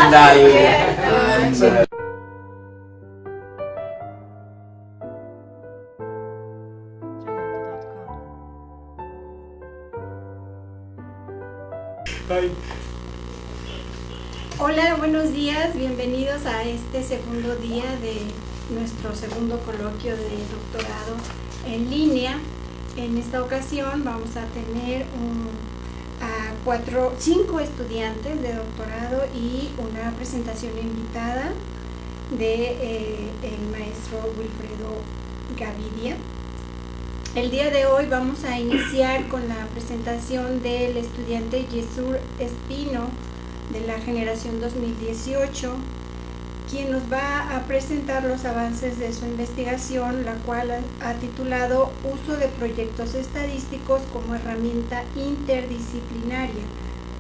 Ándale. Ándale. Hola, buenos días, bienvenidos a este segundo día de nuestro segundo coloquio de doctorado en línea. En esta ocasión vamos a tener cinco estudiantes de doctorado y una presentación invitada de el maestro Wilfredo Gavidia. El día de hoy vamos a iniciar con la presentación del estudiante Jesús Espino de la generación 2018, quien nos va a presentar los avances de su investigación, la cual ha titulado Uso de proyectos estadísticos como herramienta interdisciplinaria,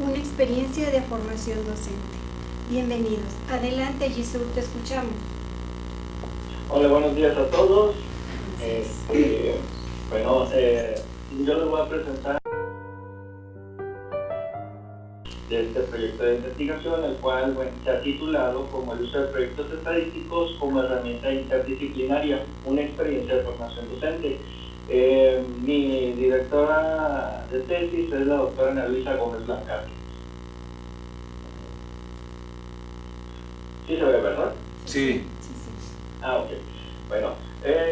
una experiencia de formación docente. Bienvenidos. Adelante, Jesús, te escuchamos. Hola, buenos días a todos. Yo les voy a presentar de este proyecto de investigación, el cual se ha titulado como el uso de proyectos estadísticos como herramienta interdisciplinaria, una experiencia de formación docente. Mi directora de tesis es la doctora Ana Luisa Gómez Blancarte. ¿Sí se ve, verdad? Sí. Ok. Bueno,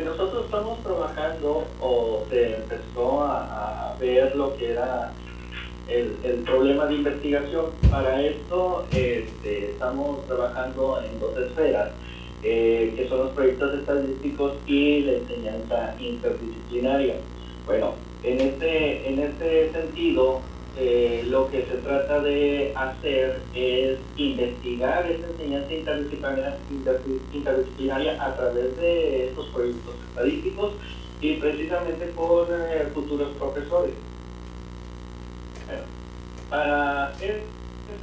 nosotros estamos trabajando, o se empezó a ver lo que era el problema de investigación. Para esto estamos trabajando en dos esferas, que son los proyectos estadísticos y la enseñanza interdisciplinaria. Bueno, en este sentido, lo que se trata de hacer es investigar esta enseñanza interdisciplinaria a través de estos proyectos estadísticos y precisamente con futuros profesores. Bueno, para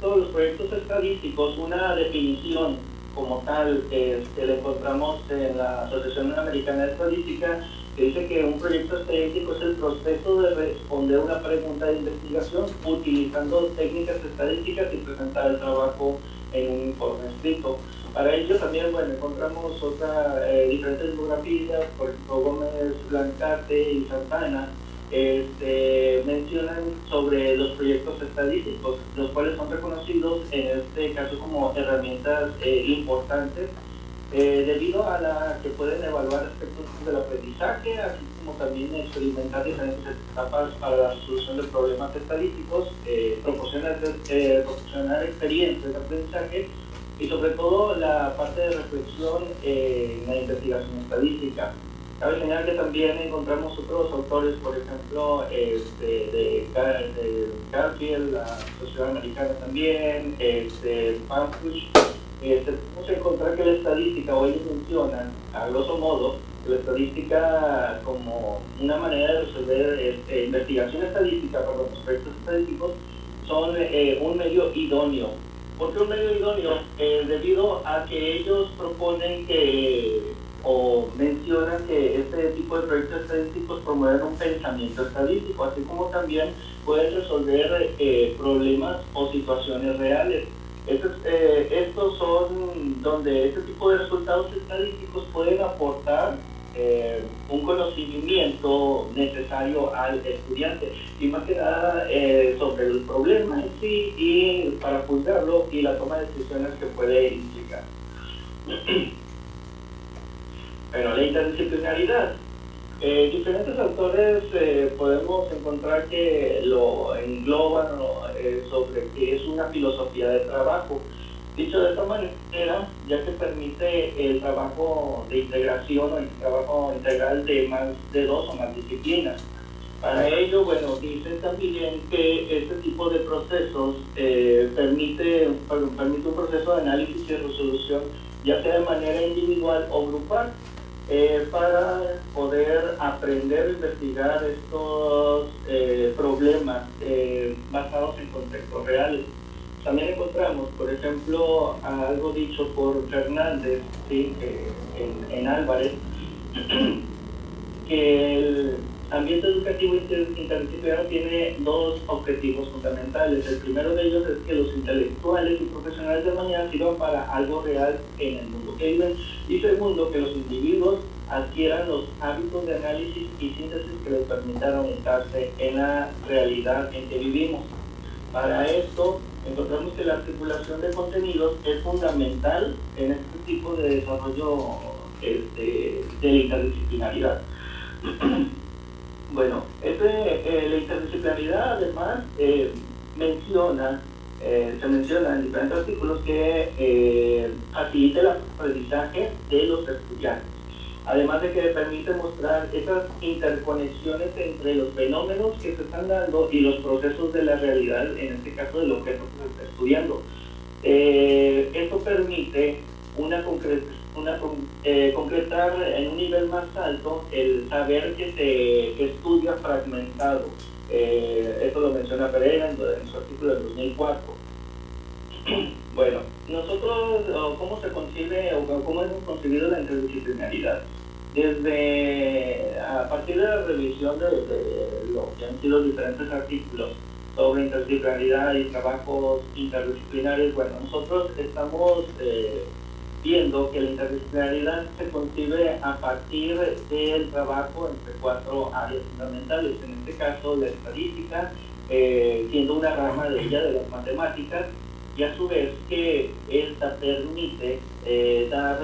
todos los proyectos estadísticos, una definición como tal que le encontramos en la Asociación Americana de Estadística, que dice que un proyecto estadístico es el proceso de responder una pregunta de investigación utilizando técnicas estadísticas y presentar el trabajo en un informe escrito. Para ello también encontramos diferentes bibliografías, por ejemplo Gómez Blancarte y Santana, mencionan sobre los proyectos estadísticos, los cuales son reconocidos en este caso como herramientas importantes, debido a la que pueden evaluar aspectos del aprendizaje, así como también experimentar diferentes etapas para la resolución de problemas estadísticos, proporcionar experiencias de aprendizaje y sobre todo la parte de reflexión en la investigación estadística. Cabe señalar que también encontramos otros autores, por ejemplo, de Garfield, la Sociedad Americana también, Panfuch. Podemos encontrar que la estadística, o ellos mencionan, a grosso modo, la estadística como una manera de resolver investigación estadística, los proyectos estadísticos, son un medio idóneo. ¿Por qué un medio idóneo? Debido a que ellos proponen o mencionan que este tipo de proyectos estadísticos promueven un pensamiento estadístico, así como también pueden resolver problemas o situaciones reales. Estos son donde este tipo de resultados estadísticos pueden aportar un conocimiento necesario al estudiante y más que nada sobre el problema en sí y para juzgarlo y la toma de decisiones que puede implicar. Bueno, la interdisciplinaridad. Diferentes autores podemos encontrar que lo engloban sobre que es una filosofía de trabajo. Dicho de esta manera, ya que permite el trabajo de integración o el trabajo integral de dos o más disciplinas. Para ello, dicen también que este tipo de procesos permite un proceso de análisis y resolución, ya sea de manera individual o grupal, para poder aprender a investigar estos problemas basados en contextos reales. También encontramos, por ejemplo, algo dicho por Fernández, ¿sí? En Álvarez, que ambiente educativo interdisciplinario tiene dos objetivos fundamentales. El primero de ellos es que los intelectuales y profesionales de mañana sirvan para algo real en el mundo que viven. Y segundo, que los individuos adquieran los hábitos de análisis y síntesis que les permitan orientarse en la realidad en que vivimos. Para esto, encontramos que la articulación de contenidos es fundamental en este tipo de desarrollo de la interdisciplinaridad. Bueno, la interdisciplinaridad además se menciona en diferentes artículos que facilita el aprendizaje de los estudiantes, además de que permite mostrar esas interconexiones entre los fenómenos que se están dando y los procesos de la realidad, en este caso del objeto que se está estudiando. Esto permite concretar en un nivel más alto el saber que se estudia fragmentado. Esto lo menciona Pereira en su artículo del 2004. Bueno, nosotros, ¿cómo se concibe o cómo hemos concebido la interdisciplinaridad? A partir de la revisión de lo que han sido diferentes artículos sobre interdisciplinaridad y trabajos interdisciplinarios, bueno, nosotros estamos viendo que la interdisciplinaridad se concibe a partir del trabajo entre cuatro áreas fundamentales, en este caso la estadística, siendo una rama de ella de las matemáticas, y a su vez que esta permite dar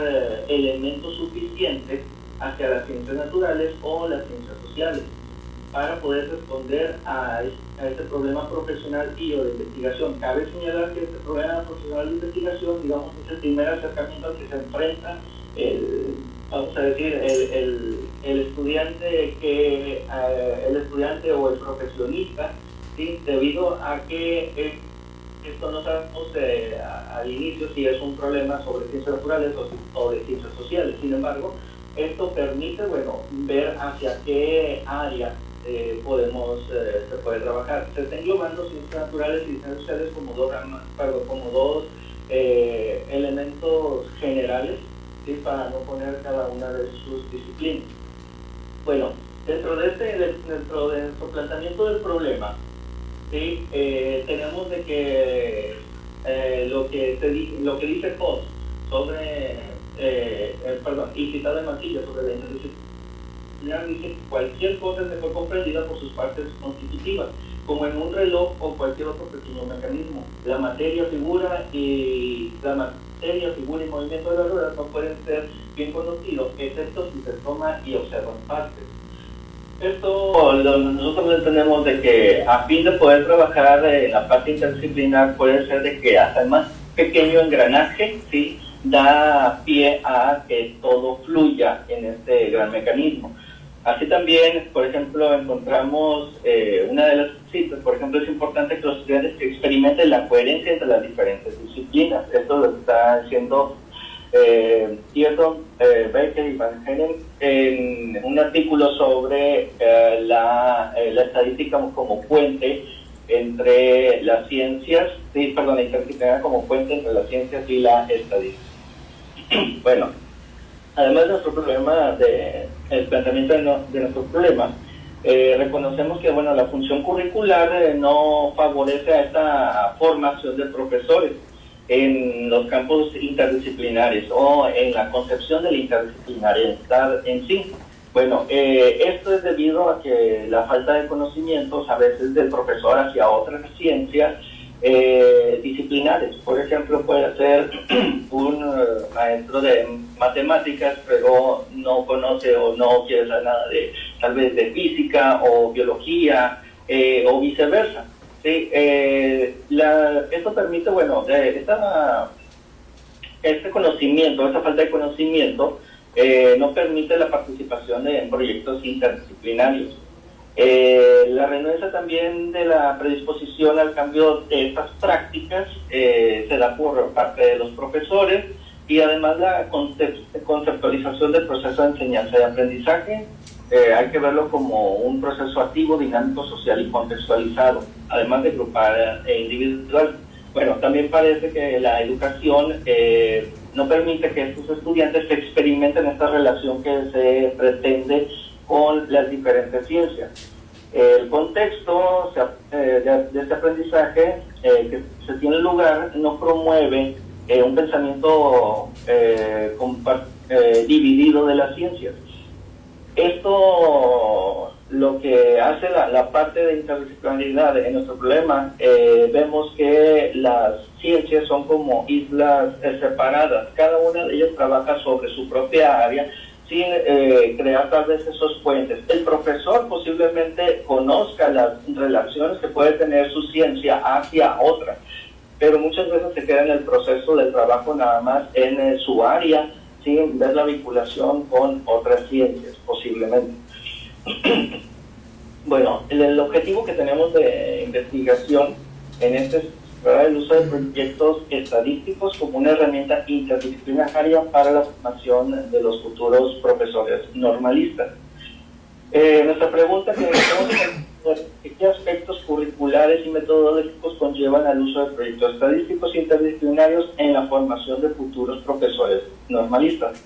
elementos suficientes hacia las ciencias naturales o las ciencias sociales para poder responder a este problema profesional y o de investigación. Cabe señalar que este problema profesional de investigación, digamos, es el primer acercamiento al que se enfrenta vamos a decir, el estudiante o el profesionista, ¿sí? Debido a que esto no sabemos al inicio si es un problema sobre ciencias naturales o de ciencias sociales. Sin embargo, esto permite, bueno, ver hacia qué área se puede trabajar. Se está englobando ciencias naturales y ciencias sociales como dos elementos generales, ¿sí? Para no poner cada una de sus disciplinas. Bueno, dentro de nuestro planteamiento del problema, ¿sí? Tenemos de que lo que dice Foss sobre y citado en Mancilla sobre la interdisciplinaridad, dice que cualquier cosa es mejor comprendida por sus partes constitutivas, como en un reloj o cualquier otro pequeño mecanismo. La materia, figura y movimiento de las ruedas no pueden ser bien conocidos, excepto si se toma y observan partes. Esto nosotros entendemos de que a fin de poder trabajar en la parte interdisciplinar puede ser de que hasta el más pequeño engranaje, ¿sí?, da pie a que todo fluya en este gran mecanismo. Así también, por ejemplo, encontramos una de las citas, por ejemplo, es importante que los estudiantes experimenten la coherencia entre las diferentes disciplinas. Esto lo está haciendo Thierton, Baker y Van Henen en un artículo sobre la estadística como puente entre las ciencias, la interdisciplinaridad como puente entre las ciencias y la estadística. Bueno, además de nuestro problema, el planteamiento de nuestro problema, reconocemos que, bueno, la función curricular no favorece a esta formación de profesores en los campos interdisciplinares o en la concepción de la interdisciplinariedad en sí. Bueno, esto es debido a que la falta de conocimientos a veces del profesor hacia otras ciencias disciplinares. Por ejemplo, puede ser un maestro de matemáticas, pero no conoce o no quiere saber nada tal vez de física o biología o viceversa. ¿Sí? Esto permite, bueno, este conocimiento, esta falta de conocimiento no permite la participación en proyectos interdisciplinarios. La renuencia también de la predisposición al cambio de estas prácticas se da por parte de los profesores, y además la conceptualización del proceso de enseñanza y aprendizaje hay que verlo como un proceso activo, dinámico, social y contextualizado, además de grupal e individual. Bueno, también parece que la educación no permite que estos estudiantes experimenten esta relación que se pretende con las diferentes ciencias. El contexto de este aprendizaje que se tiene lugar no promueve un pensamiento dividido de las ciencias. Esto lo que hace la parte de interdisciplinaridad en nuestro problema, vemos que las ciencias son como islas separadas, cada una de ellas trabaja sobre su propia área sin crear tal vez esos puentes. El profesor posiblemente conozca las relaciones que puede tener su ciencia hacia otra, pero muchas veces se queda en el proceso del trabajo nada más en su área, sin ver la vinculación con otras ciencias, posiblemente. Bueno, el objetivo que tenemos de investigación en este es el uso de proyectos estadísticos como una herramienta interdisciplinaria para la formación de los futuros profesores normalistas. Nuestra pregunta que tenemos es ¿qué aspectos curriculares y metodológicos conllevan al uso de proyectos estadísticos interdisciplinarios en la formación de futuros profesores normalistas?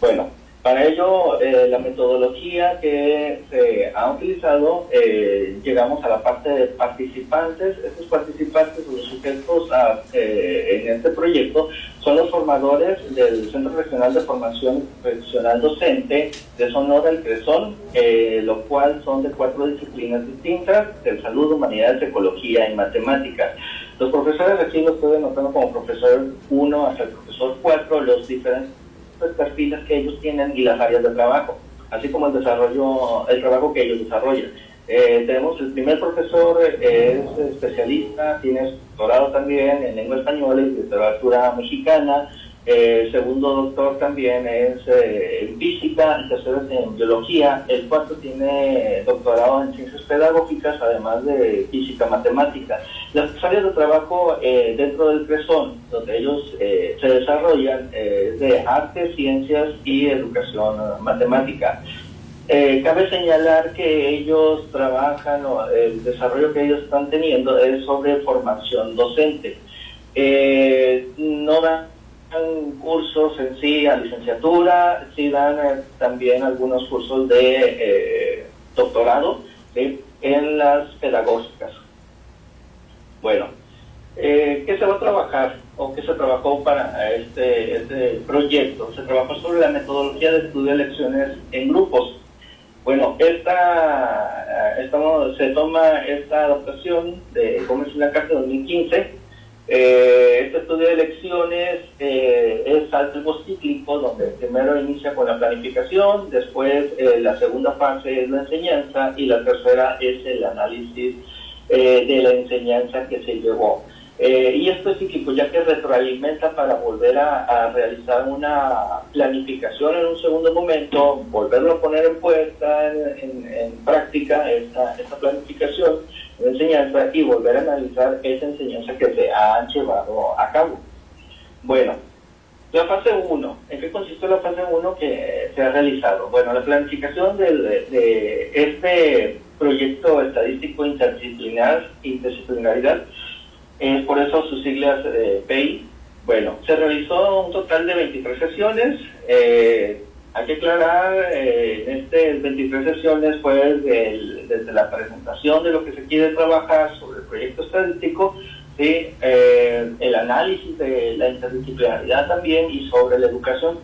Bueno, para ello, la metodología que se ha utilizado, llegamos a la parte de participantes. Estos participantes o los sujetos en este proyecto son los formadores del Centro Regional de Formación Profesional Docente de Sonora, el CRESON, lo cual son de 4 disciplinas distintas: de salud, humanidades, ecología y matemáticas. Los profesores aquí los pueden notar como profesor 1 hasta el profesor 4, los diferentes perfiles que ellos tienen y las áreas de trabajo, así como el trabajo que ellos desarrollan. Tenemos el primer profesor, es especialista, tiene doctorado también en lengua española y literatura mexicana. Segundo doctor también es en física, el tercero es en biología, el cuarto tiene doctorado en ciencias pedagógicas, además de física, matemática. Las áreas de trabajo dentro del CRESON, donde ellos se desarrollan, es de arte, ciencias y educación matemática. Cabe señalar que ellos trabajan, o el desarrollo que ellos están teniendo es sobre formación docente. No dan cursos en sí a licenciatura, sí dan también algunos cursos de doctorado, ¿sí?, en las pedagógicas. Bueno, ¿qué se va a trabajar o qué se trabajó para este proyecto? Se trabajó sobre la metodología de estudio de lecciones en grupos. Bueno, se toma esta adaptación de Gómez y Lacarta de 2015. Este estudio de lecciones es algo cíclico, donde primero inicia con la planificación, después la segunda fase es la enseñanza y la tercera es el análisis de la enseñanza que se llevó. Y esto es cíclico, ya que retroalimenta para volver a realizar una planificación en un segundo momento, volverlo a poner en puesta, en práctica esta planificación de enseñanza y volver a analizar esa enseñanza que se ha llevado a cabo. Bueno, la fase 1. ¿En qué consiste la fase 1 que se ha realizado? Bueno, la planificación de este proyecto estadístico interdisciplinaridad, por eso sus siglas PI. Bueno, se realizó un total de 23 sesiones. Hay que aclarar, en estas 23 sesiones fue desde la presentación de lo que se quiere trabajar sobre el proyecto estadístico, ¿sí?, el análisis de la interdisciplinaridad también y sobre la educación.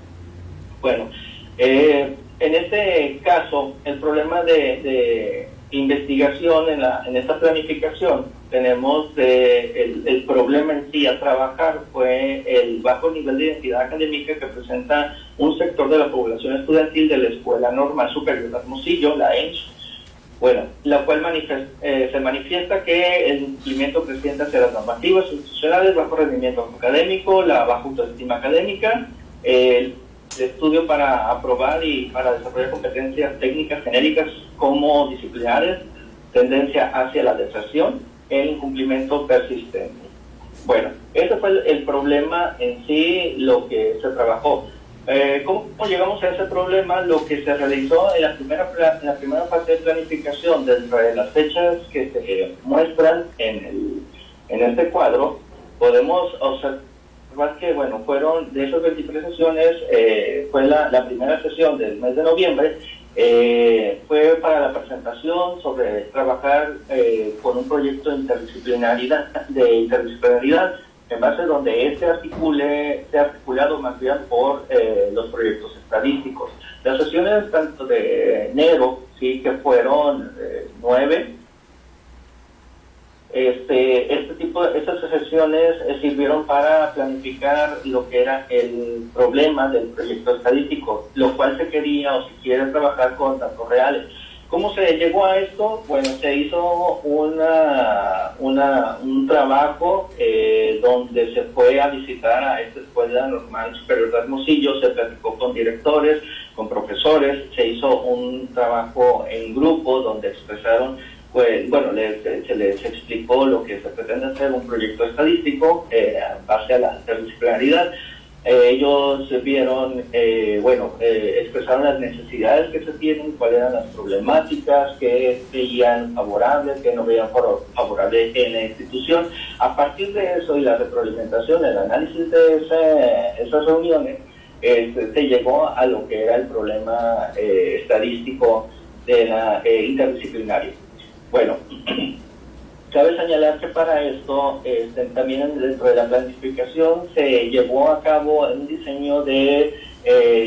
Bueno, en este caso, el problema de investigación en esta planificación, tenemos el problema en sí a trabajar fue el bajo nivel de identidad académica que presenta un sector de la población estudiantil de la Escuela Normal Superior de Hermosillo, la ENS. Bueno, la cual se manifiesta que el cumplimiento creciente hacia las normativas institucionales, bajo rendimiento académico, la baja autoestima académica, el estudio para aprobar y para desarrollar competencias técnicas genéricas como disciplinares, tendencia hacia la deserción, el incumplimiento persistente. Bueno, ese fue el problema en sí, lo que se trabajó. ¿Cómo llegamos a ese problema? Lo que se realizó en la primera fase de planificación, dentro de las fechas que se muestran en este cuadro, podemos observar Más que, bueno, fueron de esas 23 sesiones, fue la primera sesión del mes de noviembre, fue para la presentación sobre trabajar con un proyecto de interdisciplinaridad, en base donde sea articulado más bien por los proyectos estadísticos. Las sesiones tanto de enero, sí, que fueron 9, estas sesiones sirvieron para planificar lo que era el problema del proyecto estadístico, lo cual se quería o se quiere trabajar con datos reales. ¿Cómo se llegó a esto? Bueno, se hizo un trabajo donde se fue a visitar a esta Escuela Normal Superior de Hermosillo, se platicó con directores, con profesores, se hizo un trabajo en grupo donde expresaron, pues, bueno, se les explicó lo que se pretende hacer un proyecto estadístico en base a la interdisciplinaridad. Ellos vieron, expresaron las necesidades que se tienen, cuáles eran las problemáticas que veían favorables, que no veían favorables en la institución. A partir de eso y la retroalimentación, el análisis de esas reuniones, se llegó a lo que era el problema estadístico de la interdisciplinario. Bueno, cabe señalar que para esto también dentro de la planificación se llevó a cabo un diseño de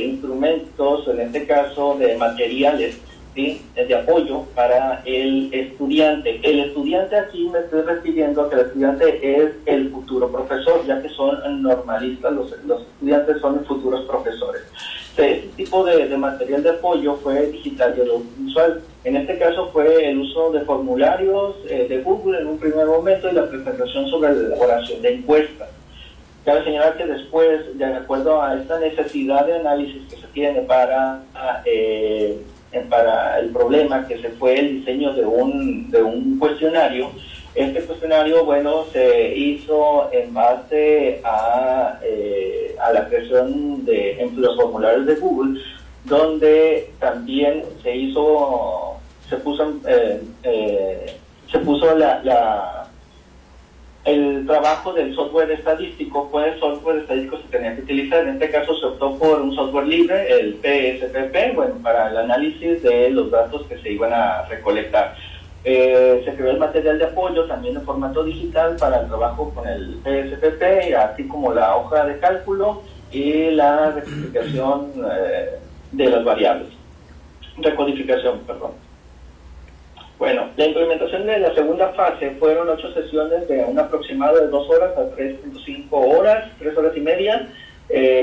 instrumentos, en este caso de materiales, ¿sí?, de apoyo para el estudiante. El estudiante aquí me estoy refiriendo a que el estudiante es el futuro profesor, ya que son normalistas, los estudiantes son futuros profesores. Este tipo de material de apoyo fue digital y audiovisual. En este caso fue el uso de formularios de Google en un primer momento y la presentación sobre la elaboración de encuestas. Cabe señalar que después, de acuerdo a esta necesidad de análisis que se tiene para el problema, que se fue el diseño de un cuestionario, este cuestionario, bueno, se hizo en base a la creación de los formularios de Google, donde también se puso el trabajo del software estadístico. ¿Cuál software estadístico se tenía que utilizar? En este caso se optó por un software libre, el PSPP, bueno, para el análisis de los datos que se iban a recolectar. Se creó el material de apoyo también en formato digital para el trabajo con el PSPP, así como la hoja de cálculo y la rectificación de las variables. Recodificación, perdón. Bueno, la implementación de la segunda fase fueron 8 sesiones de un aproximado de 2 horas a 3.5 horas, 3 horas y media,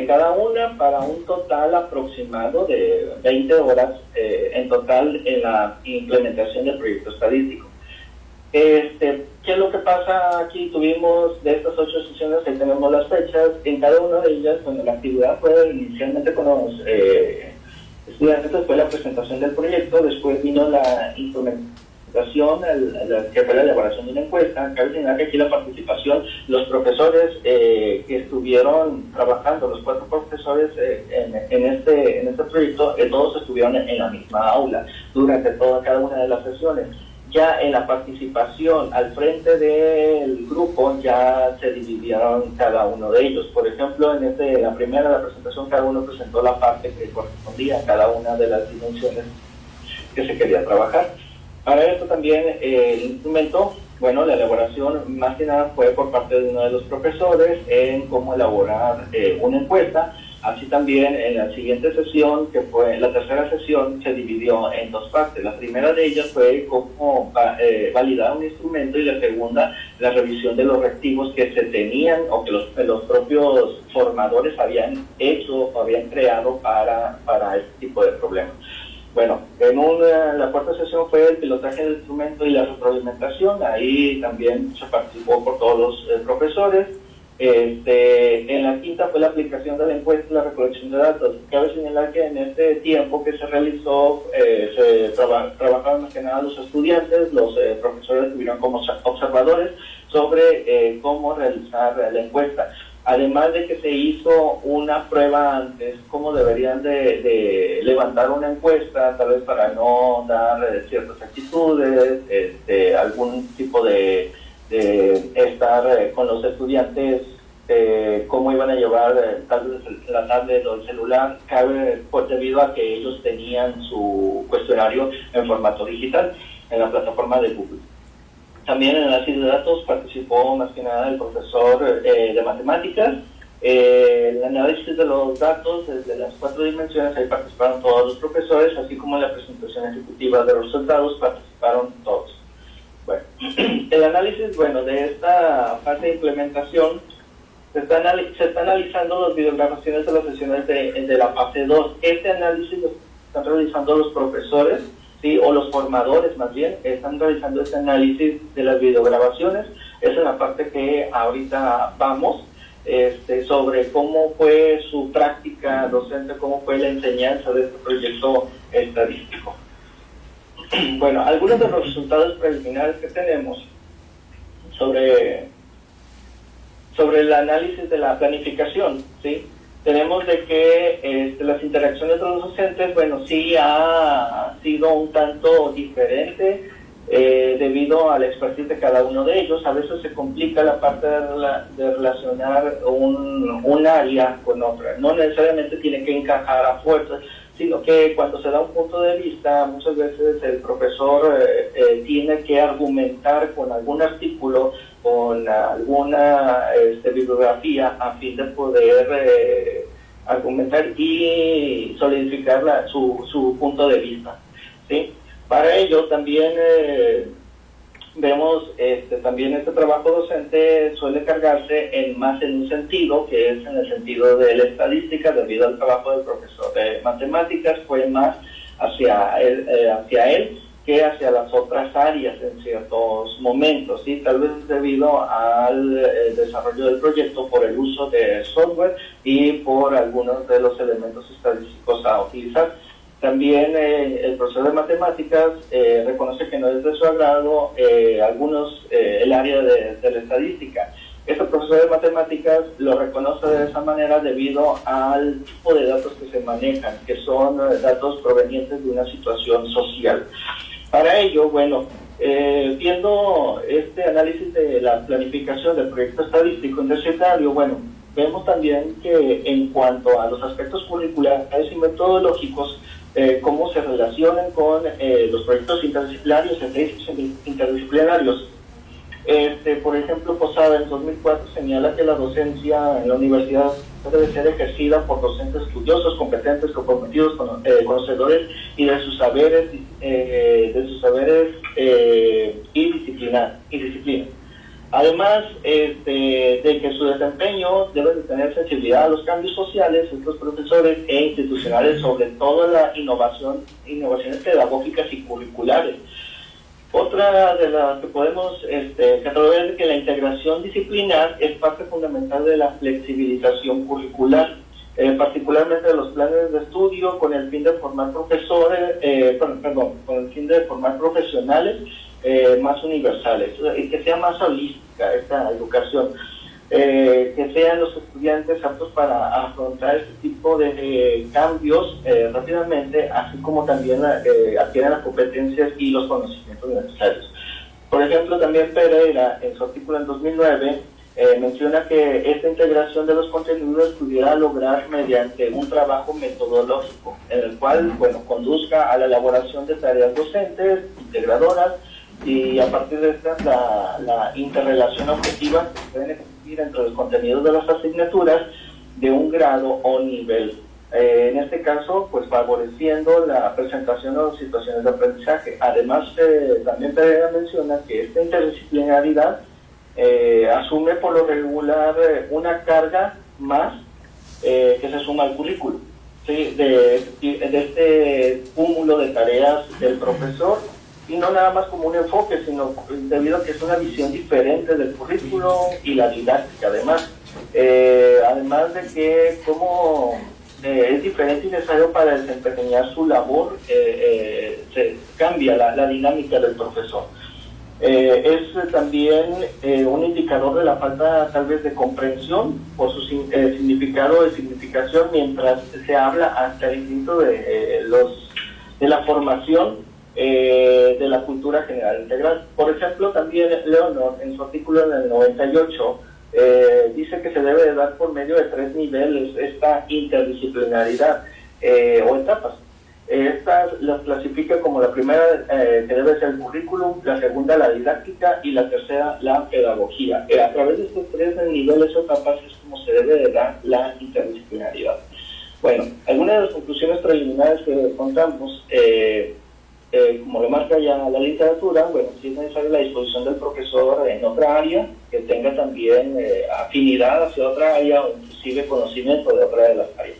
cada una, para un total aproximado de 20 horas en total en la implementación del proyecto estadístico. ¿Qué es lo que pasa aquí? Tuvimos de estas 8 sesiones, ahí tenemos las fechas. En cada una de ellas, bueno, la actividad fue inicialmente con los estudiantes, fue la presentación del proyecto, después vino la implementación, que fue la elaboración de una encuesta. Cabe señalar que aquí la participación, los profesores que estuvieron trabajando, los 4 profesores en este proyecto, todos estuvieron en la misma aula durante cada una de las sesiones. Ya en la participación al frente del grupo ya se dividieron cada uno de ellos. Por ejemplo, en la primera presentación, cada uno presentó la parte que correspondía a cada una de las dimensiones que se quería trabajar. Para esto también el instrumento, bueno, la elaboración más que nada fue por parte de uno de los profesores en cómo elaborar una encuesta. Así también en la siguiente sesión, que fue la tercera sesión, se dividió en 2 partes. La primera de ellas fue cómo validar un instrumento, y la segunda, la revisión de los reactivos que se tenían o que los propios formadores habían hecho o habían creado para este tipo de problemas. Bueno, la cuarta sesión fue el pilotaje del instrumento y la retroalimentación. Ahí también se participó por todos los profesores. En la quinta fue la aplicación de la encuesta y la recolección de datos. Cabe señalar que en este tiempo que se realizó, se trabajaron más que nada los estudiantes, los profesores estuvieron como observadores sobre cómo realizar la encuesta. Además de que se hizo una prueba antes, cómo deberían de levantar una encuesta, tal vez para no dar ciertas actitudes, algún tipo de estar con los estudiantes cómo iban a llevar tal vez la tablet o el celular, debido a que ellos tenían su cuestionario en formato digital en la plataforma de Google. También en el análisis de datos participó más que nada el profesor de matemáticas. El análisis de los datos desde las 4 dimensiones, ahí participaron todos los profesores, así como en la presentación ejecutiva de los resultados participaron todos. Bueno, el análisis, de esta fase de implementación, se está analizando las videograbaciones de las sesiones de la fase 2. Este análisis lo están realizando los profesores, ¿sí? O los formadores más bien, están realizando este análisis de las videograbaciones. Esa es la parte que ahorita vamos, sobre cómo fue su práctica docente, cómo fue la enseñanza de este proyecto estadístico. Bueno, algunos de los resultados preliminares que tenemos sobre el análisis de la planificación, ¿sí? Tenemos de que las interacciones de los docentes, sí ha sido un tanto diferente debido a la expertise de cada uno de ellos. A veces se complica la parte de relacionar un área con otra. No necesariamente tiene que encajar a fuerzas, sino que cuando se da un punto de vista, muchas veces el profesor tiene que argumentar con algún artículo, con alguna bibliografía, a fin de poder argumentar y solidificar su punto de vista, ¿sí? Para ello también vemos también este trabajo docente suele cargarse más en un sentido, que es en el sentido de la estadística, debido al trabajo del profesor de matemáticas, fue más hacia él que hacia las otras áreas en ciertos momentos, ¿sí? Tal vez debido al desarrollo del proyecto por el uso de software y por algunos de los elementos estadísticos a utilizar. También el profesor de matemáticas reconoce que no es de su agrado el área de la estadística. Este profesor de matemáticas lo reconoce de esa manera debido al tipo de datos que se manejan, que son datos provenientes de una situación social. Para ello, viendo este análisis de la planificación del proyecto estadístico universitario, vemos también que en cuanto a los aspectos curriculares y metodológicos, cómo se relacionan con los proyectos interdisciplinarios, interdisciplinarios. Por ejemplo, Posada en 2004 señala que la docencia en la universidad debe ser ejercida por docentes estudiosos, competentes, comprometidos, conocedores y de sus saberes y disciplina. Además de que su desempeño debe de tener sensibilidad a los cambios sociales, estos profesores e institucionales, sobre todo las innovaciones pedagógicas y curriculares. Otra de las que podemos catalogar es que la integración disciplinar es parte fundamental de la flexibilización curricular, particularmente de los planes de estudio, con el fin de formar profesores, con el fin de formar profesionales más universales, y que sea más holística esta educación, que sean los estudiantes aptos para afrontar este tipo de cambios rápidamente, así como también adquieran las competencias y los conocimientos necesarios. Por ejemplo, también Pereira, en su artículo en 2009, menciona que esta integración de los contenidos pudiera lograr mediante un trabajo metodológico, en el cual, conduzca a la elaboración de tareas docentes, integradoras, y a partir de esta la interrelación objetiva que se pueden existir entre los contenidos de las asignaturas de un grado o nivel. En este caso, favoreciendo la presentación de las situaciones de aprendizaje. Además, también Pereira menciona que esta interdisciplinaridad asume por lo regular una carga más que se suma al currículo, ¿sí? de este cúmulo de tareas del profesor, y no nada más como un enfoque, sino debido a que es una visión diferente del currículo y la didáctica. Además de que como es diferente y necesario para desempeñar su labor, se cambia la dinámica del profesor. Es también un indicador de la falta tal vez de comprensión por su significado de significación, mientras se habla hasta el instinto de la formación de la cultura general integral. Por ejemplo, también Leonor, en su artículo en el 98, dice que se debe de dar por medio de 3 niveles esta interdisciplinaridad o etapas. Estas las clasifica como la primera, que debe ser el currículum, la segunda la didáctica y la tercera la pedagogía. A través de estos 3 niveles o etapas es como se debe de dar la interdisciplinaridad. Bueno, algunas de las conclusiones preliminares que encontramos, como lo marca ya la literatura, bueno, sí es necesaria la disposición del profesor en otra área, que tenga también afinidad hacia otra área o inclusive conocimiento de otra de las áreas.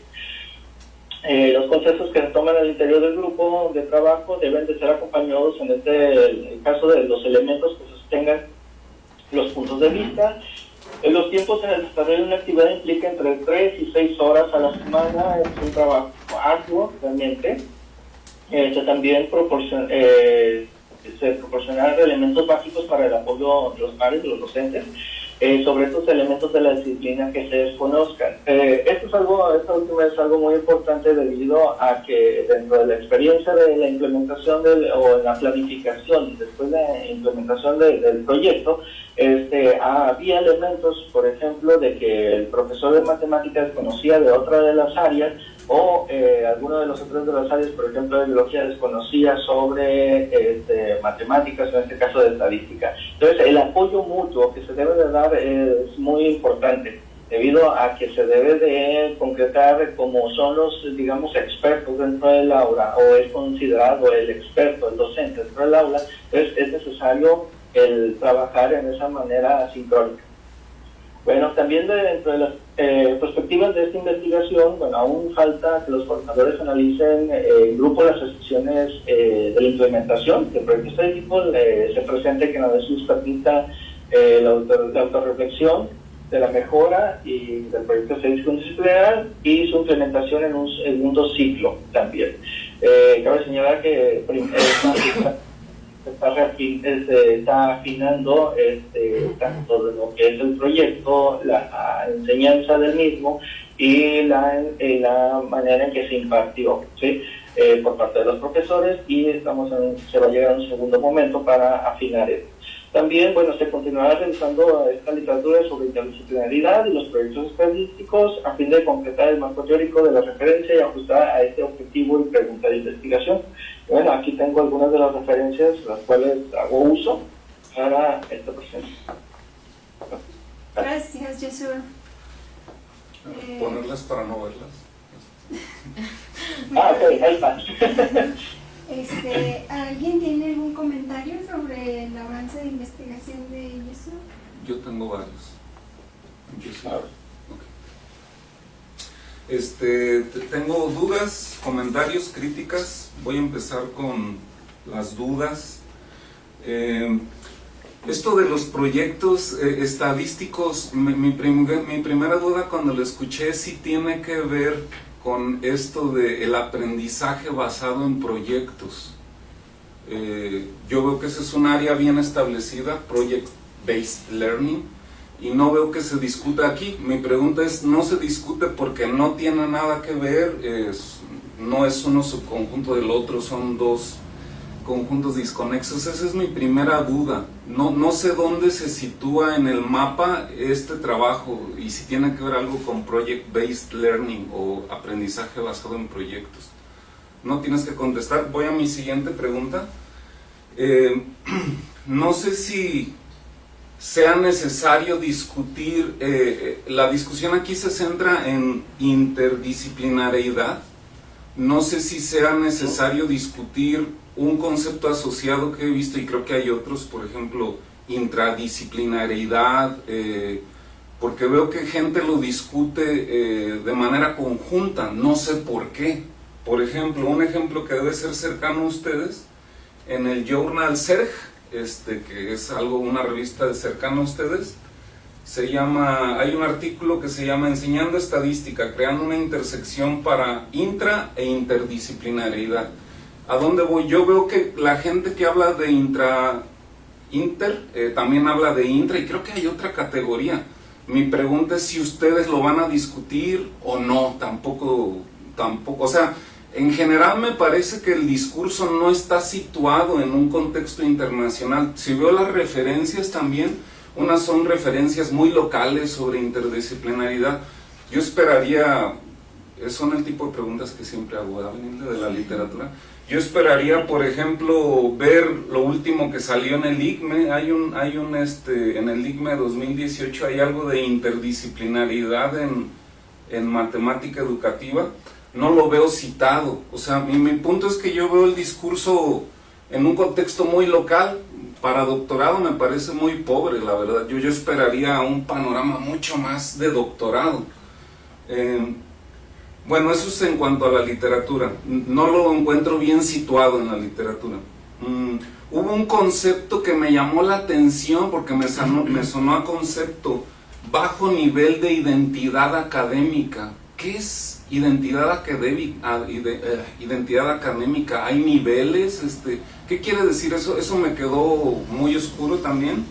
Los consensos que se toman al interior del grupo de trabajo deben de ser acompañados, en el caso de los elementos que sostengan los puntos de vista. Los tiempos en el desarrollo de una actividad implica entre 3 y 6 horas a la semana. Es un trabajo arduo, realmente. También se proporcionar elementos básicos para el apoyo de los pares, de los docentes, sobre estos elementos de la disciplina que se desconozcan. Esta última es algo muy importante debido a que dentro de la experiencia de la implementación o la planificación, después de la implementación del proyecto, había elementos, por ejemplo, de que el profesor de matemáticas conocía de otra de las áreas o alguno de los otros de las áreas, por ejemplo, de biología, desconocía sobre matemáticas, en este caso de estadística. Entonces, el apoyo mutuo que se debe de dar es muy importante, debido a que se debe de concretar como son los, digamos, expertos dentro del aula, o es considerado el experto, el docente dentro del aula. Entonces, es necesario el trabajar en esa manera sincrónica. Bueno, también dentro de las perspectivas de esta investigación, bueno, aún falta que los coordinadores analicen en grupo las decisiones de la implementación, que el proyecto estadístico se presente, que a veces nos permita la autorreflexión de la mejora y del proyecto estadístico disciplinar y su implementación en un segundo ciclo también. Cabe señalar que se está afinando tanto de lo que es el proyecto, la enseñanza del mismo y la manera en que se impartió, ¿sí? Por parte de los profesores, y se va a llegar a un segundo momento para afinar esto. También, bueno, se continuará revisando esta literatura sobre interdisciplinaridad y los proyectos estadísticos a fin de completar el marco teórico de la referencia y ajustar a este objetivo y pregunta de investigación. Bueno, aquí tengo algunas de las referencias, las cuales hago uso para esta presentación. Gracias, Jesús. Ponerlas para no verlas. Ok, ahí está. ¿Alguien tiene algún comentario sobre el avance de investigación de Jesús? Yo tengo varios. Tengo dudas, comentarios, críticas. Voy a empezar con las dudas. Esto de los proyectos estadísticos, mi primera duda cuando lo escuché sí tiene que ver con esto de el aprendizaje basado en proyectos. Yo veo que ese es un área bien establecida, Project-Based Learning, y no veo que se discuta aquí. Mi pregunta es, ¿no se discute porque no tiene nada que ver? No es uno subconjunto del otro, son dos conjuntos desconexos. Esa es mi primera duda. No sé dónde se sitúa en el mapa este trabajo y si tiene que ver algo con Project-Based Learning o aprendizaje basado en proyectos. No tienes que contestar. Voy a mi siguiente pregunta. No sé si sea necesario discutir, la discusión aquí se centra en interdisciplinariedad. No sé si sea necesario discutir un concepto asociado que he visto, y creo que hay otros, por ejemplo, intradisciplinariedad, porque veo que gente lo discute de manera conjunta, no sé por qué. Por ejemplo, un ejemplo que debe ser cercano a ustedes, en el Journal SERG, que es una revista cercana a ustedes, hay un artículo que se llama Enseñando Estadística, creando una intersección para intra e interdisciplinariedad. ¿A dónde voy? Yo veo que la gente que habla de también habla de intra, y creo que hay otra categoría. Mi pregunta es si ustedes lo van a discutir o no. Tampoco, o sea, en general me parece que el discurso no está situado en un contexto internacional. Si veo las referencias también, unas son referencias muy locales sobre interdisciplinaridad. Yo esperaría, son el tipo de preguntas que siempre hago, de la literatura. Yo esperaría, por ejemplo, ver lo último que salió en el ICME. En el ICME 2018 hay algo de interdisciplinaridad en matemática educativa. No lo veo citado. O sea, mi punto es que yo veo el discurso en un contexto muy local. Para doctorado me parece muy pobre, la verdad. Yo esperaría un panorama mucho más de doctorado. Bueno, eso es en cuanto a la literatura. No lo encuentro bien situado en la literatura. Hubo un concepto que me llamó la atención porque me sonó a concepto: bajo nivel de identidad académica. ¿Qué es identidad académica? ¿Hay niveles? ¿Qué quiere decir eso? Eso me quedó muy oscuro también.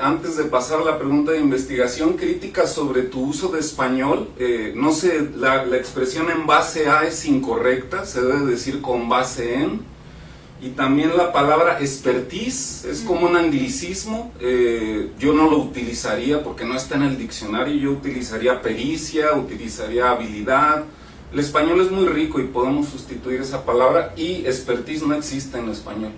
Antes de pasar a la pregunta de investigación, crítica sobre tu uso de español. No sé, la expresión en base a es incorrecta, se debe decir con base en. Y también la palabra expertise es como un anglicismo. Yo no lo utilizaría porque no está en el diccionario. Yo utilizaría pericia, utilizaría habilidad. El español es muy rico y podemos sustituir esa palabra, y expertise no existe en español.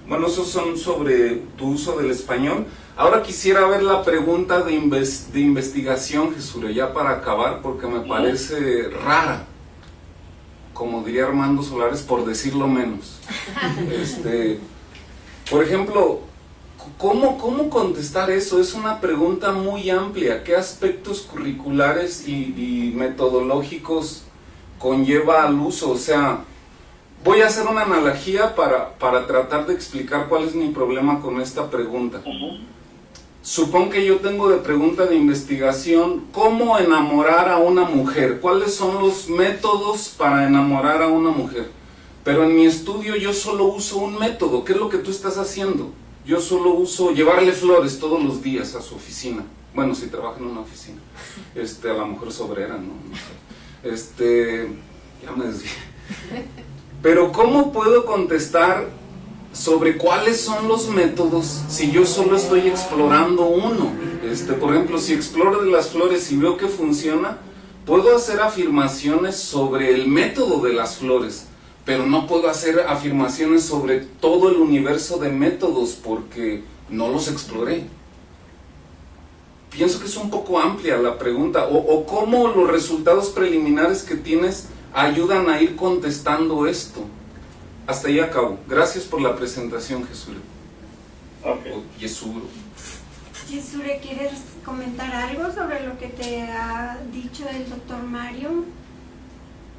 Bueno, esos son sobre tu uso del español. Ahora quisiera ver la pregunta de investigación, Jesure, ya para acabar, porque me parece rara, como diría Armando Solares, por decirlo menos. Por ejemplo, ¿cómo contestar eso? Es una pregunta muy amplia. ¿Qué aspectos curriculares y metodológicos conlleva al uso? O sea, voy a hacer una analogía para tratar de explicar cuál es mi problema con esta pregunta. Supón que yo tengo de pregunta de investigación: ¿cómo enamorar a una mujer? ¿Cuáles son los métodos para enamorar a una mujer? Pero en mi estudio yo solo uso un método. ¿Qué es lo que tú estás haciendo? Yo solo uso llevarle flores todos los días a su oficina. Bueno, si trabaja en una oficina. A lo mejor es obrera, ¿no? No sé. Ya me desvié. Pero ¿cómo puedo contestar sobre cuáles son los métodos si yo solo estoy explorando uno? Por ejemplo, si exploro de las flores y veo que funciona, puedo hacer afirmaciones sobre el método de las flores, pero no puedo hacer afirmaciones sobre todo el universo de métodos porque no los exploré. Pienso que es un poco amplia la pregunta, o cómo los resultados preliminares que tienes ayudan a ir contestando esto. Hasta ahí acabo. Gracias por la presentación, Jesure. Okay. Yesure, ¿quieres comentar algo sobre lo que te ha dicho el doctor Mario?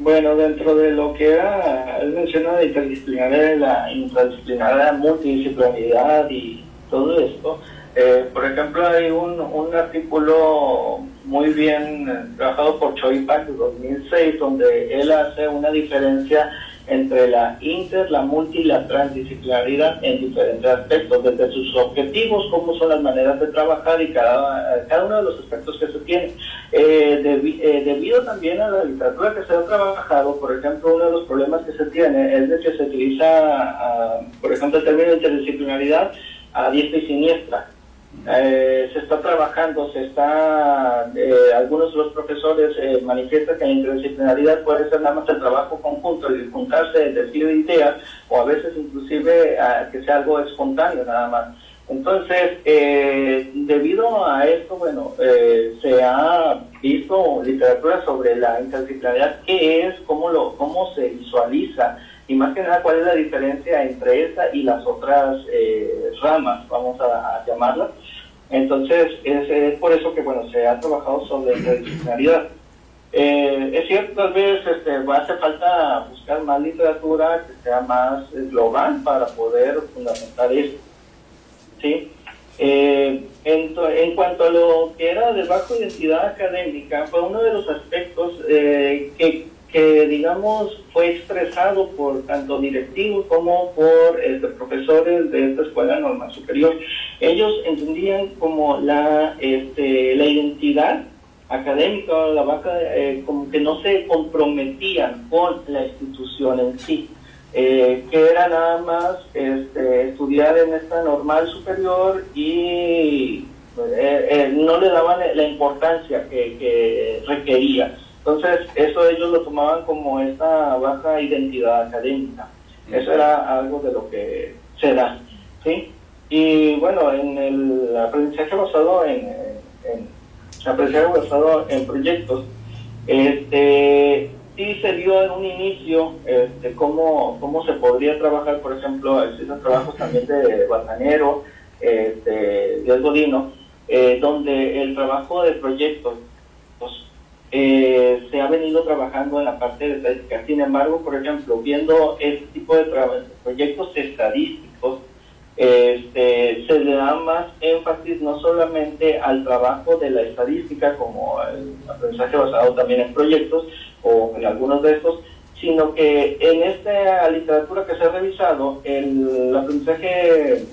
Bueno, dentro de lo que era, él menciona la interdisciplinaridad, multidisciplinaridad y todo esto. Por ejemplo, hay un artículo muy bien trabajado por Choi Pak de 2006, donde él hace una diferencia entre la la multi y la transdisciplinaridad en diferentes aspectos, desde sus objetivos, cómo son las maneras de trabajar y cada uno de los aspectos que se tienen. Debido también a la literatura que se ha trabajado, por ejemplo, uno de los problemas que se tiene es de que se utiliza, por ejemplo, el término de interdisciplinaridad a diestra y siniestra. Se está trabajando, algunos de los profesores manifiestan que la interdisciplinaridad puede ser nada más el trabajo conjunto, el juntarse, el decir ideas, o a veces inclusive que sea algo espontáneo nada más. Entonces, debido a esto, bueno, se ha visto literatura sobre la interdisciplinaridad, qué es, cómo se visualiza, y más que nada cuál es la diferencia entre esta y las otras ramas, vamos a llamarlas. Entonces, es por eso que, bueno, se ha trabajado sobre interdisciplinaridad. Es cierto, tal vez hace falta buscar más literatura que sea más global para poder fundamentar esto, ¿sí? En cuanto a lo que era de bajo identidad académica, fue uno de los aspectos que digamos fue expresado por tanto directivos como por profesores de esta escuela normal superior. Ellos entendían como la identidad académica, como que no se comprometían con la institución en sí, que era nada más estudiar estudiar en esta normal superior y no le daban la importancia que requería. Entonces, eso ellos lo tomaban como esta baja identidad académica. Eso era algo de lo que se da, ¿sí? Y bueno, en el aprendizaje basado en proyectos, sí se vio en un inicio cómo se podría trabajar, por ejemplo, existen trabajos también de Batanero, de Godino, donde el trabajo de proyectos se ha venido trabajando en la parte de estadística. Sin embargo, por ejemplo, viendo este tipo de proyectos estadísticos, se le da más énfasis no solamente al trabajo de la estadística, como el aprendizaje basado también en proyectos o en algunos de estos, sino que en esta literatura que se ha revisado, el aprendizaje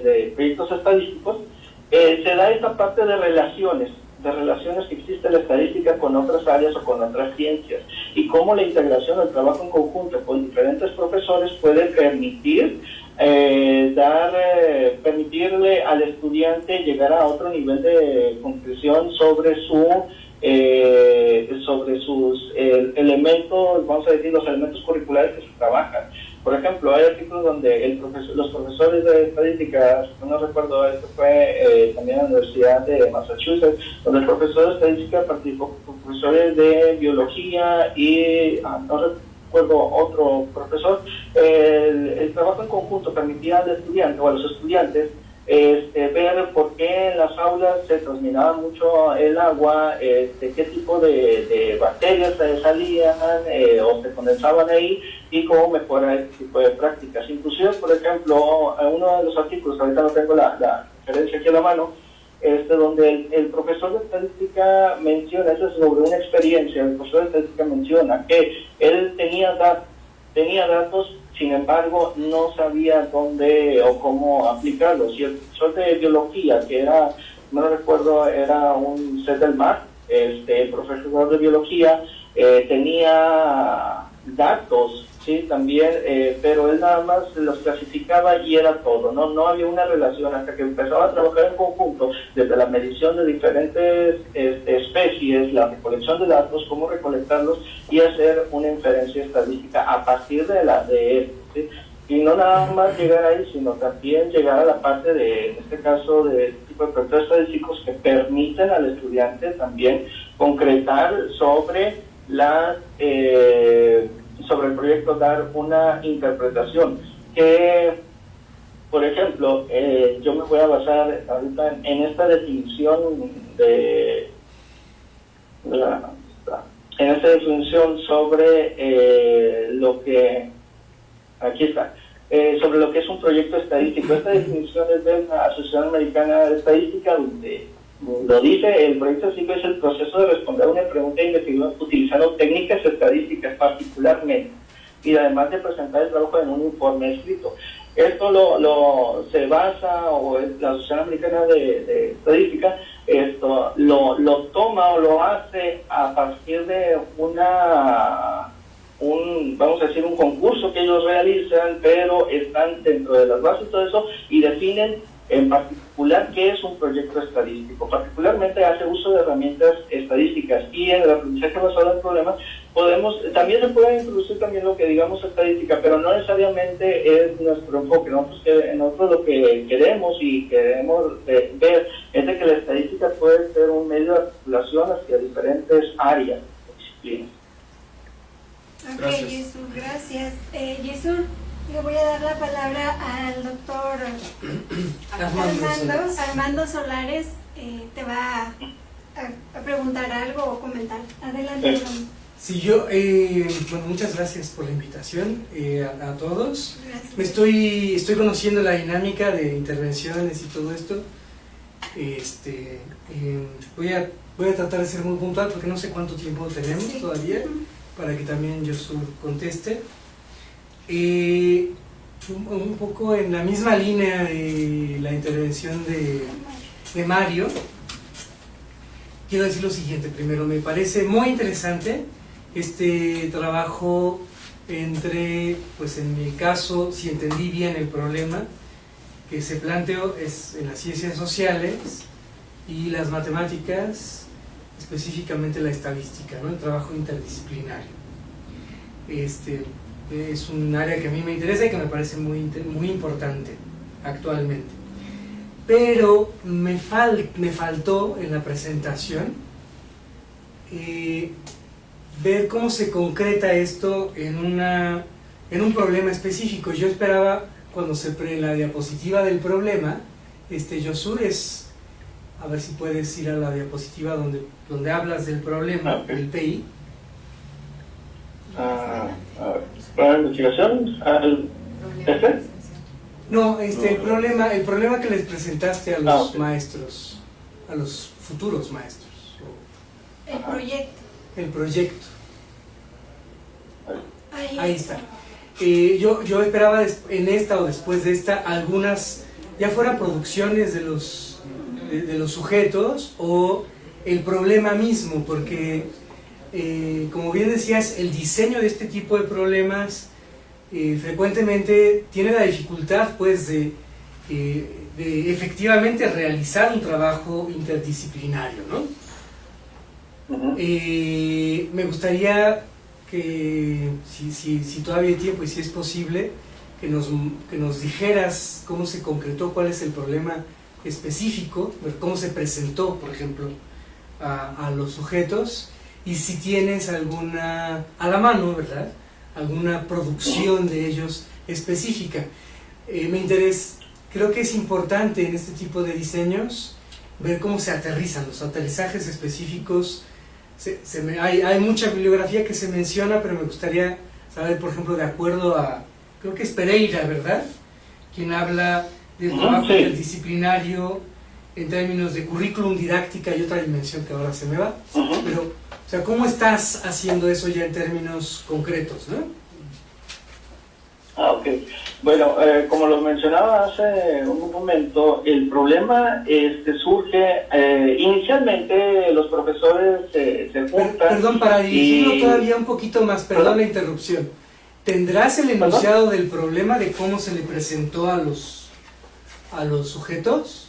de proyectos estadísticos, se da esta parte de relaciones que existe la estadística con otras áreas o con otras ciencias, y cómo la integración del trabajo en conjunto con diferentes profesores puede permitirle al estudiante llegar a otro nivel de concreción sobre sus elementos, vamos a decir, los elementos curriculares que se trabajan. Por ejemplo, hay artículos donde los profesores de estadística, no recuerdo, esto fue también en la Universidad de Massachusetts, donde el profesor de estadística participó con profesores de biología y, no recuerdo, otro profesor. El trabajo en conjunto permitía al estudiante o a los estudiantes ver por qué en las aulas se transminaba mucho el agua, qué tipo de bacterias salían o se condensaban ahí, y cómo mejorar este tipo de prácticas. Inclusive, por ejemplo, uno de los artículos, ahorita no tengo la referencia aquí a la mano, donde el profesor de estadística menciona, eso es sobre una experiencia, el profesor de estadística menciona que él tenía datos, sin embargo, no sabía dónde o cómo aplicarlos. Y el profesor de biología, que era, no recuerdo, era un Setelmar, el profesor de biología, tenía datos, sí, también, pero él nada más los clasificaba y era todo, no había una relación hasta que empezaba a trabajar en conjunto, desde la medición de diferentes especies, la recolección de datos, cómo recolectarlos y hacer una inferencia estadística a partir de él, ¿sí? Y no nada más llegar ahí, sino también llegar a la parte de, en este caso, de este tipo de proyectos estadísticos que permiten al estudiante también concretar sobre el proyecto, dar una interpretación que, por ejemplo, yo me voy a basar ahorita en esta definición sobre lo que aquí está, sobre lo que es un proyecto estadístico. Esta definición es de la Asociación Americana de Estadística, donde lo dice: el proyecto estadístico es el proceso de responder a una pregunta investigativa utilizando técnicas estadísticas particularmente, y además de presentar el trabajo en un informe escrito. Esto se basa, o la Asociación Americana de Estadística lo toma o lo hace a partir de vamos a decir, un concurso que ellos realizan, pero están dentro de las bases y todo eso, y definen en particular qué es un proyecto estadístico. Particularmente hace uso de herramientas estadísticas, y en el aprendizaje basado en problemas también se puede introducir también lo que digamos estadística, pero no necesariamente es nuestro enfoque. Nosotros lo que queremos ver es de que la estadística puede ser un medio de articulación hacia diferentes áreas o disciplinas. Ok, Gracias. Jesús, gracias. Jesús, le voy a dar la palabra al doctor Armando Solares. Te va a preguntar algo o comentar. Adelante, Armando. Sí, bueno, muchas gracias por la invitación a todos. Gracias. Estoy conociendo la dinámica de intervenciones y todo esto. Voy a tratar de ser muy puntual porque no sé cuánto tiempo tenemos todavía, para que también Josu conteste. Un poco en la misma línea de la intervención de Mario, quiero decir lo siguiente. Primero, me parece muy interesante este trabajo entre, pues en mi caso, si entendí bien el problema que se planteó, es en las ciencias sociales y las matemáticas, específicamente la estadística, ¿no? El trabajo interdisciplinario. Es un área que a mí me interesa y que me parece muy importante actualmente. Pero me faltó en la presentación ver cómo se concreta esto en un problema específico. Yo esperaba, cuando la diapositiva del problema, Yosur, a ver si puedes ir a la diapositiva donde hablas del problema, Okay. del PI. ¿Para la investigación? No, el problema que les presentaste a los Okay. maestros, a los futuros maestros. El proyecto. El proyecto. Ahí está. está. Yo esperaba en esta o después de esta algunas, ya fueran producciones de los sujetos o el problema mismo, porque como bien decías, el diseño de este tipo de problemas frecuentemente tiene la dificultad, pues, de efectivamente realizar un trabajo interdisciplinario, ¿no? Me gustaría que, si todavía hay tiempo y si es posible, que nos dijeras cómo se concretó, cuál es el problema específico, cómo se presentó, por ejemplo, a los sujetos, y si tienes alguna, a la mano, ¿verdad?, alguna producción de ellos específica. Creo que es importante en este tipo de diseños ver cómo se aterrizan, los aterrizajes específicos. Hay mucha bibliografía que se menciona, pero me gustaría saber, por ejemplo, de acuerdo a, creo que es Pereira, ¿verdad?, quien habla del trabajo interdisciplinario en términos de currículum, didáctica y otra dimensión que ahora se me va. Pero, o sea, ¿cómo estás haciendo eso ya en términos concretos, no? Ok. Bueno, como lo mencionaba hace un momento, el problema surge, inicialmente los profesores se juntan... Perdón, para dirigirlo todavía un poquito más, perdón la interrupción. ¿Tendrás el enunciado del problema de cómo se le presentó a los sujetos?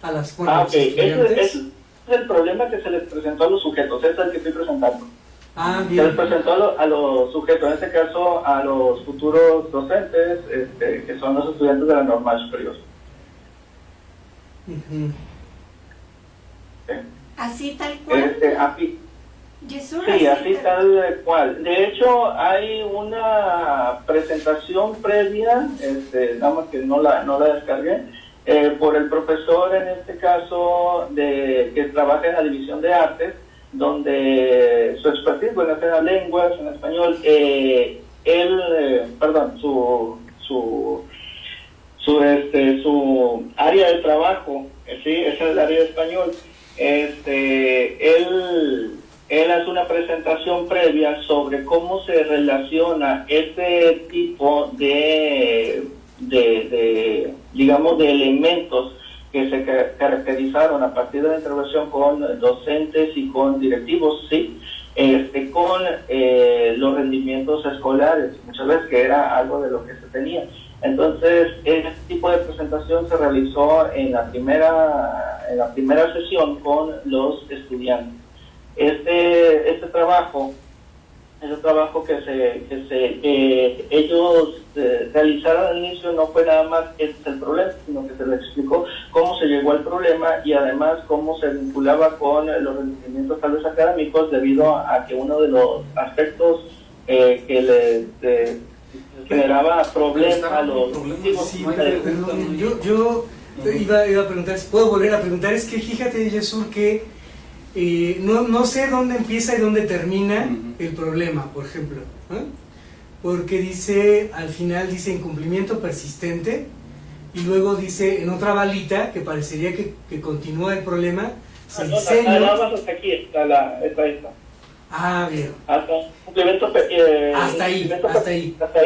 A las ok, ese es el problema que se les presentó a los sujetos, es el que estoy presentando. Bien. Se les presentó a los sujetos, en este caso a los futuros docentes, que son los estudiantes de la normal superior. Así tal cual. Jesús, Sí, así tal cual. De hecho, hay una presentación previa, nada más que no la descargué, por el profesor, en este caso, que trabaja en la división de artes, donde su expertise, bueno, es en las lenguas, en español, su área de trabajo, sí, es el área de español. Él hace una presentación previa sobre cómo se relaciona este tipo digamos, de elementos que se caracterizaron a partir de la intervención con docentes y con directivos, sí, con los rendimientos escolares, muchas veces, que era algo de lo que se tenía. Entonces, este tipo de presentación se realizó en la primera sesión con los estudiantes. Este trabajo es un trabajo que ellos realizaron al inicio. No fue nada más este es el problema, sino que se les explicó cómo se llegó al problema y además cómo se vinculaba con los rendimientos tal vez académicos, debido a que uno de los aspectos que les generaba problemas a los directivos. Sí, perdón, yo iba a preguntar, si puedo volver a preguntar, es que fíjate, Jesús, que no sé dónde empieza y dónde termina el problema, por ejemplo, ¿eh? Porque al final dice incumplimiento persistente, y luego dice en otra balita, que parecería que continúa el problema, Nada más hasta aquí está esta. Bien. Hasta cumplimiento hasta ahí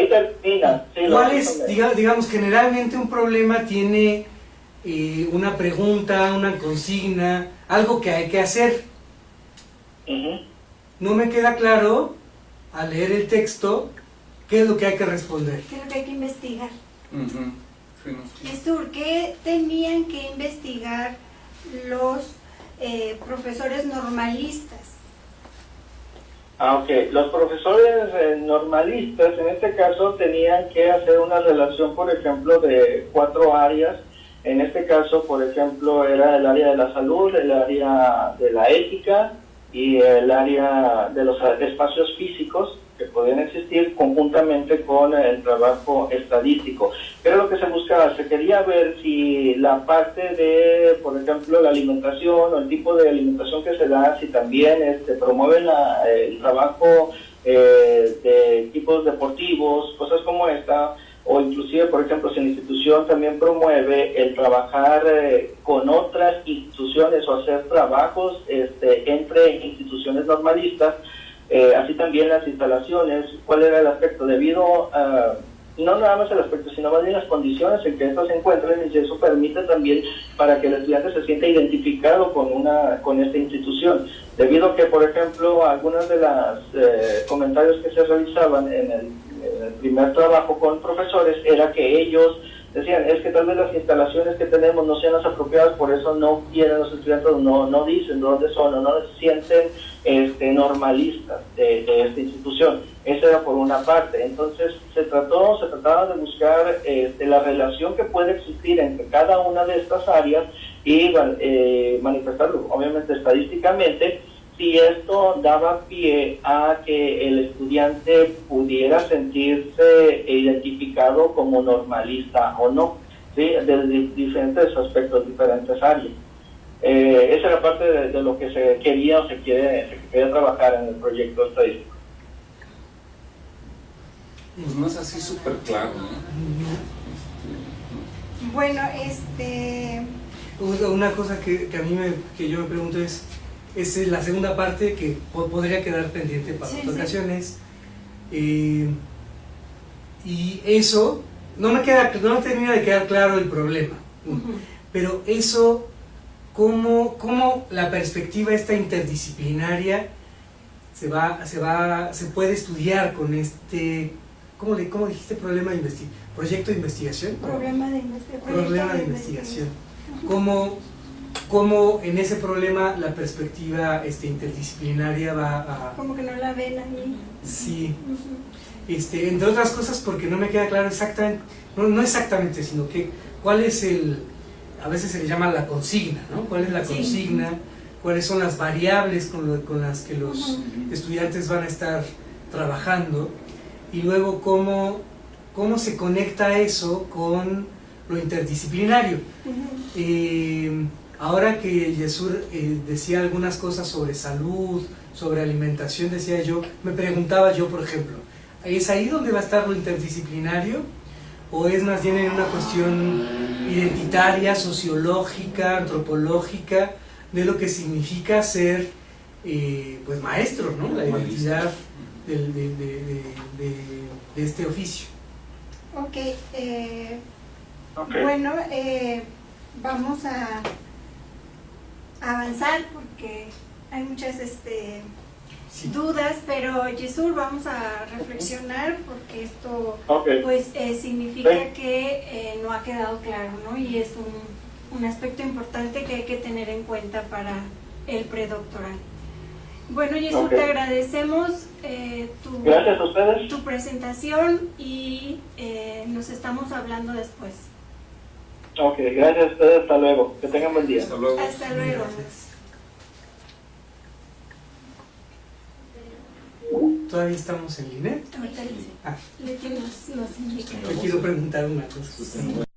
termina. Sí, ¿Cuál es, digamos, generalmente un problema tiene una pregunta, una consigna, algo que hay que hacer? No me queda claro al leer el texto ¿Qué es lo que hay que responder? ¿Qué es lo que hay que investigar? Ujú. Sí, no. Jesús, ¿qué tenían que investigar los profesores normalistas? Ok, los profesores normalistas en este caso tenían que hacer una relación, por ejemplo, de 4 áreas. En este caso, por ejemplo, era el área de la salud, el área de la ética y el área de los espacios físicos que podían existir conjuntamente con el trabajo estadístico. Pero lo que se buscaba, se quería ver si la parte de, por ejemplo, la alimentación o el tipo de alimentación que se da, si también promueven el trabajo de tipos deportivos, cosas como esta, o inclusive, por ejemplo, si la institución también promueve el trabajar con otras instituciones o hacer trabajos entre instituciones normalistas, así también las instalaciones, cuál era el aspecto debido a, no nada más el aspecto, sino más bien las condiciones en que estos se encuentran, y eso permite también para que el estudiante se sienta identificado con esta institución, debido a que, por ejemplo, algunos de los comentarios que se realizaban en el primer trabajo con profesores era que ellos decían, es que tal vez las instalaciones que tenemos no sean las apropiadas, por eso no quieren los estudiantes, no dicen dónde son, o no se sienten normalistas de esta institución. Eso era por una parte. Entonces se trataba de buscar la relación que puede existir entre cada una de estas áreas y manifestarlo, obviamente estadísticamente, si esto daba pie a que el estudiante pudiera sentirse identificado como normalista o no, ¿sí? De diferentes aspectos, diferentes áreas. Esa era parte de lo que se quería o se quería trabajar en el proyecto estadístico. Pues no es así súper claro, ¿no? Bueno, Una cosa que a mí que yo me pregunto es la segunda parte que podría quedar pendiente para otras ocasiones. Y eso, no me termina de quedar claro el problema. Pero eso, ¿cómo la perspectiva esta interdisciplinaria se puede estudiar con ¿cómo dijiste? ¿Proyecto de investigación? Problema de investigación. ¿Cómo en ese problema la perspectiva interdisciplinaria va a... Como que no la ven ahí. Sí. Entre otras cosas porque no me queda claro exactamente, no exactamente, sino que cuál es a veces se le llama la consigna, ¿no? ¿Cuál es la consigna? ¿Cuáles son las variables con las que los estudiantes van a estar trabajando? Y luego cómo se conecta eso con lo interdisciplinario. Ahora que Yesur decía algunas cosas sobre salud, sobre alimentación, me preguntaba yo, por ejemplo, ¿es ahí donde va a estar lo interdisciplinario? ¿O es más bien en una cuestión identitaria, sociológica, antropológica, de lo que significa ser pues maestro, ¿no? La identidad de este oficio. Ok, bueno, vamos a avanzar porque hay muchas dudas, pero Yesur, vamos a reflexionar porque esto pues significa que no ha quedado claro, ¿no? Y es un aspecto importante que hay que tener en cuenta para el predoctoral. Bueno, Yesur, te agradecemos Gracias a ustedes. tu presentación y nos estamos hablando después. Ok, gracias a ustedes, hasta luego. Que tengan buen día. Hasta luego. Hasta luego. ¿Todavía estamos en línea? Ahorita le quiero nos indica. Le quiero preguntar una cosa.